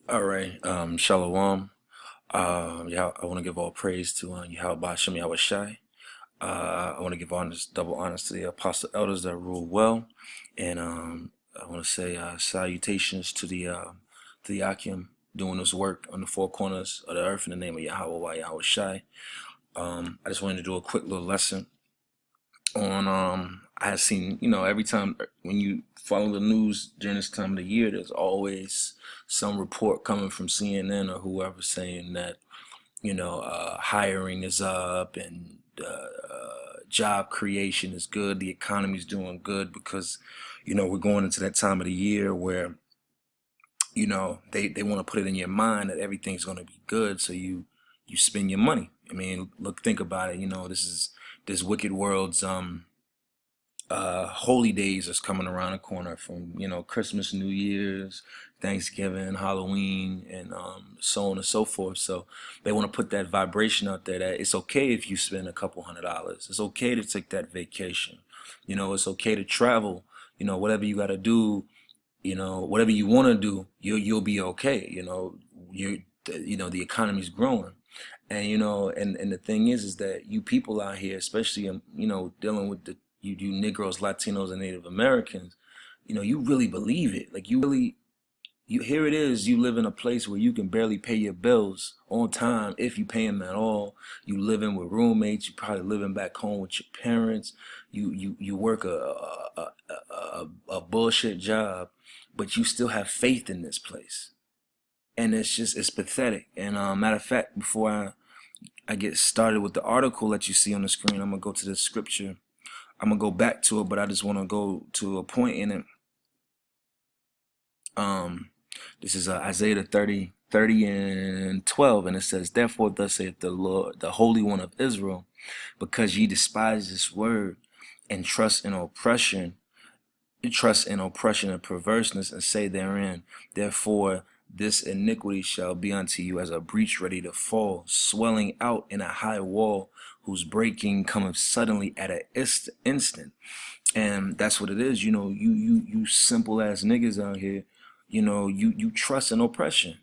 All right, Shalom. Yeah, I want to give all praise to Yahweh Bashem Yahweh Shai. I want to give honors, double honors to the apostle elders that rule well, and I want to say salutations to the Akim doing this work on the four corners of the earth in the name of Yahweh Yahweh Shai. I just wanted to do a quick little lesson on I had seen, every time when you follow the news during this time of the year, there's always some report coming from CNN or whoever saying that hiring is up and job creation is good, the economy's doing good, because we're going into that time of the year where they want to put it in your mind that everything's going to be good, so you spend your money. I mean, look, think about it. This wicked world's holy days is coming around the corner, from Christmas, New Year's, Thanksgiving, Halloween, and so on and so forth. So they want to put that vibration out there that it's okay if you spend a couple $100. It's okay to take that vacation. It's okay to travel. Whatever you got to do, whatever you want to do, you'll be okay. The economy's growing. And and the thing is that you people out here, especially dealing with you Negroes, Latinos, and Native Americans, you really believe it. Like, you here it is. You live in a place where you can barely pay your bills on time, if you pay them at all. You living with roommates. You probably living back home with your parents. You work a bullshit job, but you still have faith in this place. And it's pathetic. And matter of fact, before I get started with the article that you see on the screen, I'm gonna go to the scripture. I'm gonna go back to it, but I just want to go to a point in it. This is Isaiah 30 and 12, and it says, "Therefore thus saith the Lord, the Holy One of Israel, because ye despise this word, and trust in oppression and perverseness, and say therein, therefore this iniquity shall be unto you as a breach ready to fall, swelling out in a high wall, whose breaking cometh suddenly at an instant." And that's what it is. You simple ass niggas out here, you trust in oppression.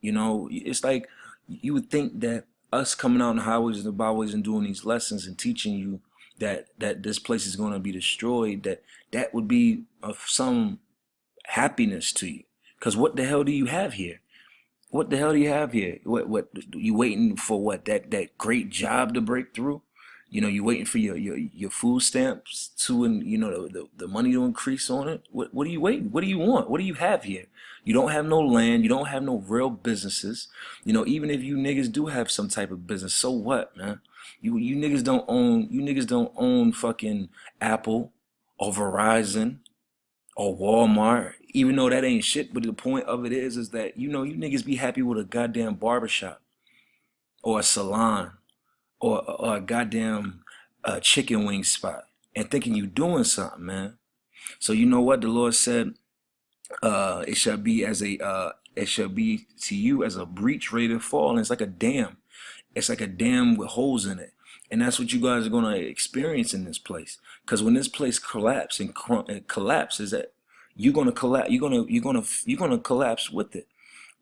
It's like you would think that us coming out on the highways and the byways and doing these lessons and teaching you that this place is going to be destroyed, that would be of some happiness to you. Because what the hell do you have here? What the hell do you have here? What you waiting for? What, that great job to break through? You waiting for your food stamps to, and the money to increase on it. What are you waiting? What do you want? What do you have here? You don't have no land. You don't have no real businesses. Even if you niggas do have some type of business, so what, man? You niggas don't own. You niggas don't own fucking Apple or Verizon or Walmart, even though that ain't shit. But the point of it is that you niggas be happy with a goddamn barbershop or a salon or a goddamn chicken wing spot, and thinking you doing something, man. So you know what the Lord said? It shall be to you as a breach ready to fall, and it's like a dam. It's like a dam with holes in it. And that's what you guys are gonna experience in this place. Because when this place collapses and collapses, that you're gonna collapse. You're gonna collapse with it,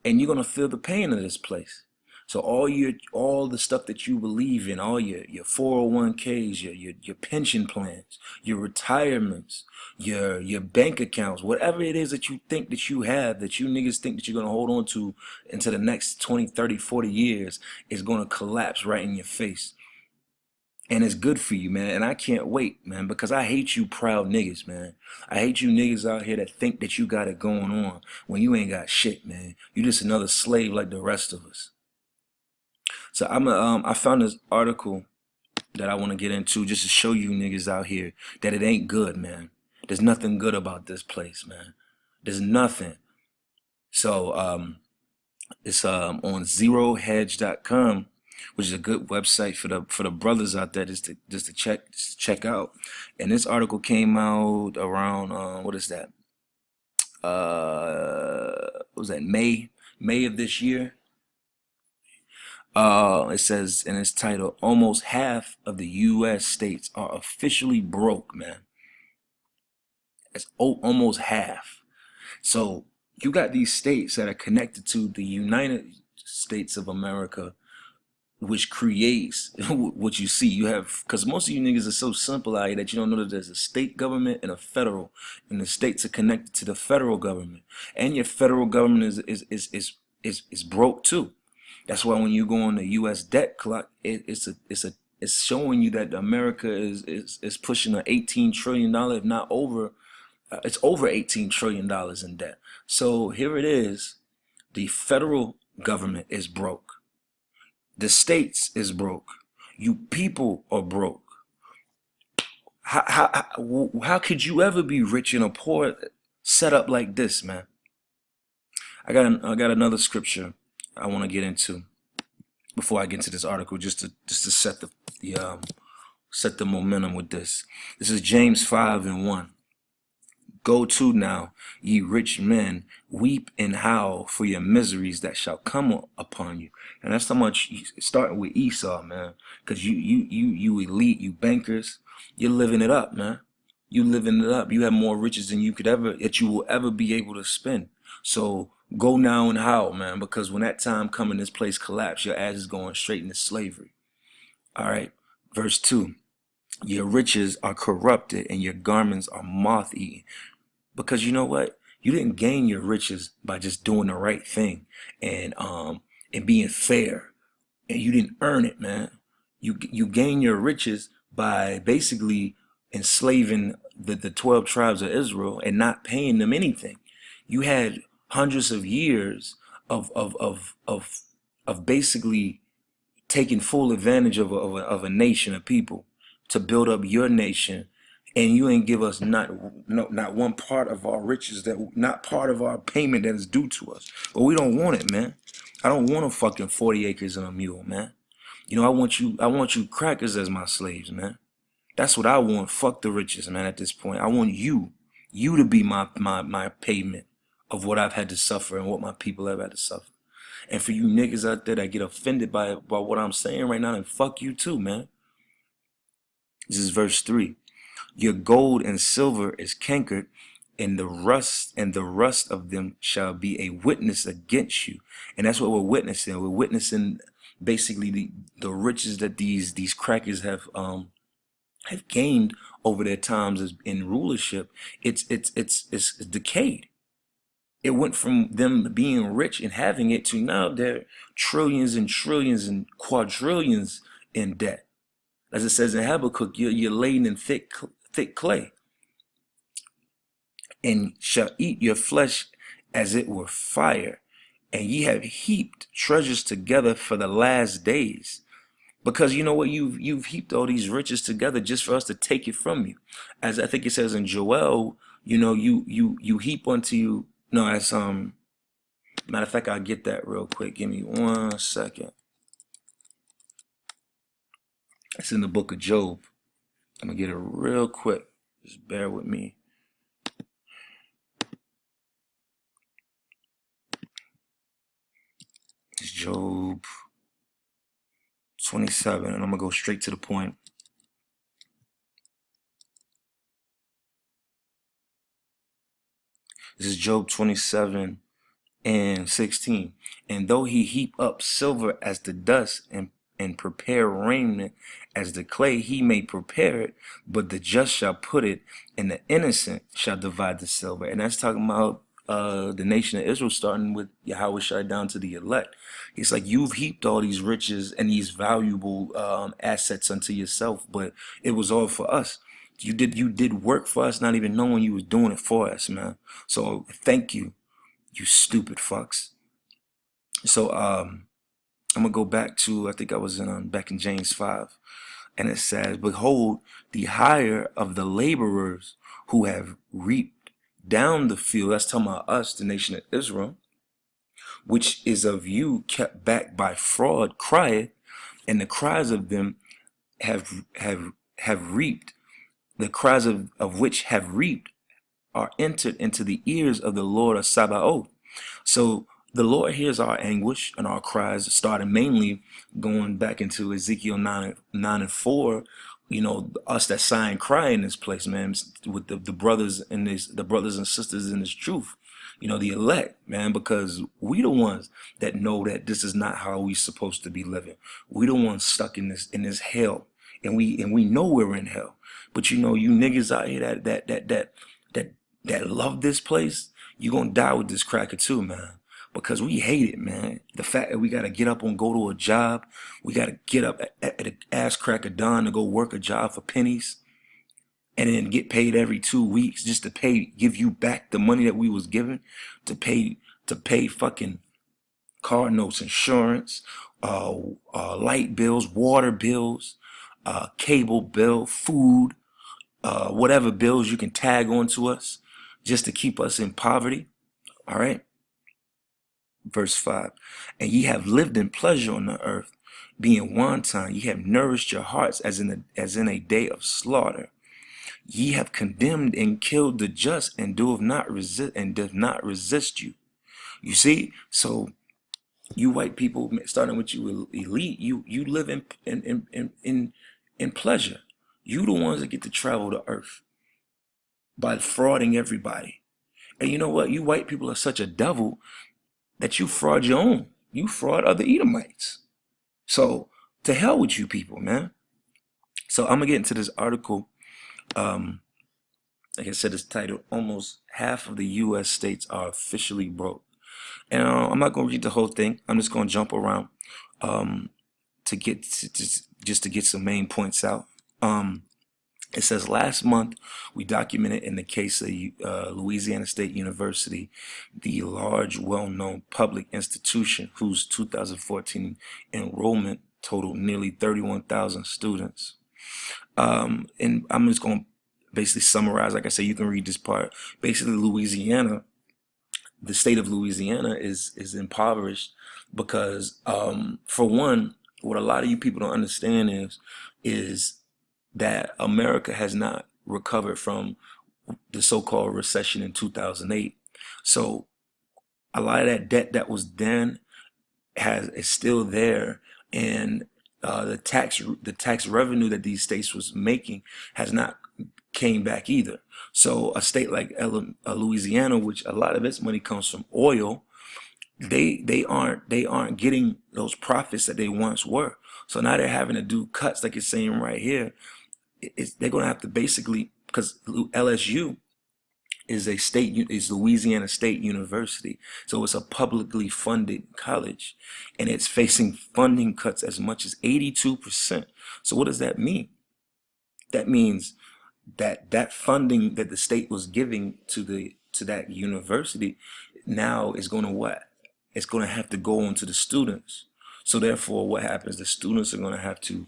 and you're gonna feel the pain of this place. So all the stuff that you believe in, all your 401ks, your pension plans, your retirements, your bank accounts, whatever it is that you think that you have, that you niggas think that you're gonna hold on to into the next 20, 30, 40 years, is gonna collapse right in your face. And it's good for you, man. And I can't wait, man, because I hate you proud niggas, man. I hate you niggas out here that think that you got it going on when you ain't got shit, man. You just another slave like the rest of us. So I found this article that I want to get into, just to show you niggas out here that it ain't good, man. There's nothing good about this place, man. There's nothing. So it's on zerohedge.com, which is a good website for the brothers out there, just to check out. And this article came out around what is that? What was that? May of this year. It says in its title, almost half of the U.S. states are officially broke, man. It's almost half. So You got these states that are connected to the United States of America, which creates what you see. You have, because most of you niggas are so simple out here that you don't know that there's a state government and a federal, and the states are connected to the federal government, and your federal government is broke too. That's why when you go on the U.S. debt clock, it's showing you that America is pushing a $18 trillion, if not over. It's over $18 trillion in debt. So here it is. The federal government is broke. The states is broke. You people are broke. How could you ever be rich in a poor setup like this, man? I got another scripture I want to get into before I get into this article, just to set the momentum with this. This is James 5:1. Go to now, ye rich men, weep and howl for your miseries that shall come upon you. And that's how much starting with Esau, man. Because you elite, you bankers, you're living it up, man. You living it up. You have more riches than you will ever be able to spend. So go now and howl, man, because when that time come and this place collapse, your ass is going straight into slavery. All right. Verse 2. Your riches are corrupted and your garments are moth-eaten. Because you know what? You didn't gain your riches by just doing the right thing and being fair. And you didn't earn it, man. You gain your riches by basically enslaving the 12 tribes of Israel and not paying them anything. You had hundreds of years of basically taking full advantage of a nation of people to build up your nation, and you ain't give us not one part of our riches, that not part of our payment that is due to us. But we don't want it, man. I don't want a fucking 40 acres and a mule, man. You know, I want you crackers as my slaves, man. That's what I want. Fuck the riches, man. At this point, I want you to be my payment of what I've had to suffer and what my people have had to suffer. And for you niggas out there that get offended by what I'm saying right now, then fuck you too, man. This is verse 3. Your gold and silver is cankered, and the rust of them shall be a witness against you. And that's what we're witnessing. We're witnessing basically the riches that these crackers have gained over their times as in rulership. It's decayed. It went from them being rich and having it to now they're trillions and trillions and quadrillions in debt. As it says in Habakkuk, you're laden in thick clay, and shall eat your flesh as it were fire, and ye have heaped treasures together for the last days. Because you know what, you've heaped all these riches together just for us to take it from you. As I think it says in Joel, you know, you heap unto you. No, that's matter of fact, I'll get that real quick. Give me 1 second. It's in the book of Job. I'm gonna get it real quick. Just bear with me. It's Job 27, and I'm gonna go straight to the point. This is Job 27:16. And though he heap up silver as the dust and prepare raiment as the clay, he may prepare it, but the just shall put it, and the innocent shall divide the silver. And that's talking about the nation of Israel, starting with Yahweh Shai down to the elect. It's like you've heaped all these riches and these valuable assets unto yourself, but it was all for us. You did work for us, not even knowing you was doing it for us, man. So thank you, you stupid fucks. So I'm gonna go back to, I think I was back in James 5, and it says, behold, the hire of the laborers who have reaped down the field, that's talking about us, the nation of Israel, which is of you kept back by fraud, crieth, and the cries of them have reaped, the cries of which have reaped are entered into the ears of the Lord of Sabaoth. So the Lord hears our anguish and our cries, starting mainly going back into Ezekiel 9:4. You know, us that sign cry in this place, man, with the brothers and the brothers and sisters in this truth. the elect, man, because we the ones that know that this is not how we supposed to be living. We the ones stuck in this hell, and we know we're in hell. But you niggas out here that love this place, you gonna die with this cracker too, man. Because we hate it, man. The fact that we gotta get up and go to a job, we gotta get up at the ass crack of dawn to go work a job for pennies, and then get paid every 2 weeks just to give you back the money that we was given to pay fucking car notes, insurance, light bills, water bills, cable bill, food, whatever bills you can tag onto us just to keep us in poverty. All right. Verse 5. And ye have lived in pleasure on the earth, being wanton, ye have nourished your hearts as in a day of slaughter. Ye have condemned and killed the just, and doth not resist you. You see, so you white people, starting with you elite, you live in pleasure. You the ones that get to travel the earth by frauding everybody. And you know what? You white people are such a devil that you fraud your own. You fraud other Edomites. So to hell with you people, man. So I'm gonna get into this article. Like I said, it's titled "Almost Half of the U.S. States Are Officially Broke." And I'm not going to read the whole thing. I'm just going to jump around to get just to get some main points out. It says last month we documented in the case of Louisiana State University, the large, well-known public institution whose 2014 enrollment totaled nearly 31,000 students. And I'm just going to basically summarize. Like I said, you can read this part. Basically, the state of Louisiana is impoverished because, for one, what a lot of you people don't understand is that America has not recovered from the so-called recession in 2008. So a lot of that debt that was then is still there, and the tax revenue that these states was making has not came back either. So a state like Louisiana, which a lot of its money comes from oil, they aren't getting those profits that they once were. So now they're having to do cuts, like it's saying right here. They're going to have to basically, because LSU is Louisiana State University, so it's a publicly funded college, and it's facing funding cuts as much as 82%. So what does that mean? That means that funding that the state was giving to that university now is going to what? It's going to have to go on to the students. So therefore, what happens? The students are going to have to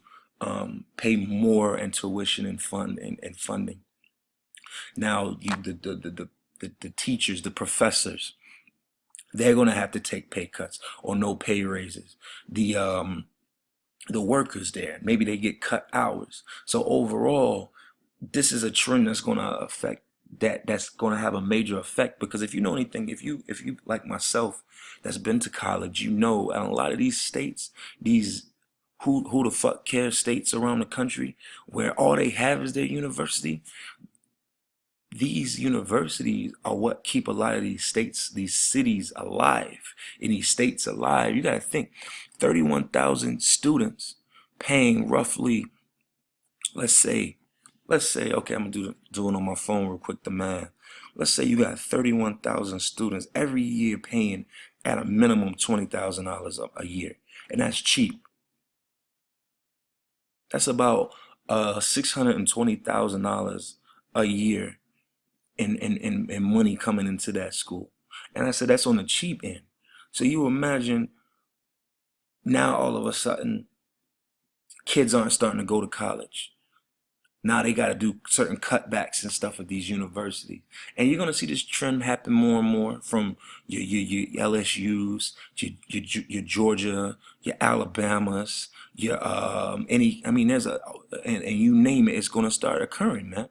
pay more in tuition and funding. Now, the teachers, the professors, they're going to have to take pay cuts or no pay raises. The workers there, maybe they get cut hours. So overall, this is a trend that's going to affect that's going to have a major effect, because if you know anything, if you like myself that's been to college, in a lot of these states, these who the fuck cares states around the country where all they have is their university, these universities are what keep a lot of these states, these cities alive, and these states alive. You got to think 31,000 students paying roughly, let's say, okay, I'm gonna do it on my phone real quick, the math. Let's say you got 31,000 students every year paying at a minimum $20,000 a year, and that's cheap. That's about $620,000 a year in money coming into that school. And I said that's on the cheap end. So you imagine now all of a sudden kids aren't starting to go to college. Now they got to do certain cutbacks and stuff at these universities, and you're gonna see this trend happen more and more from your LSU's, your Georgia, your Alabamas, your any. I mean, and you name it, it's gonna start occurring, man.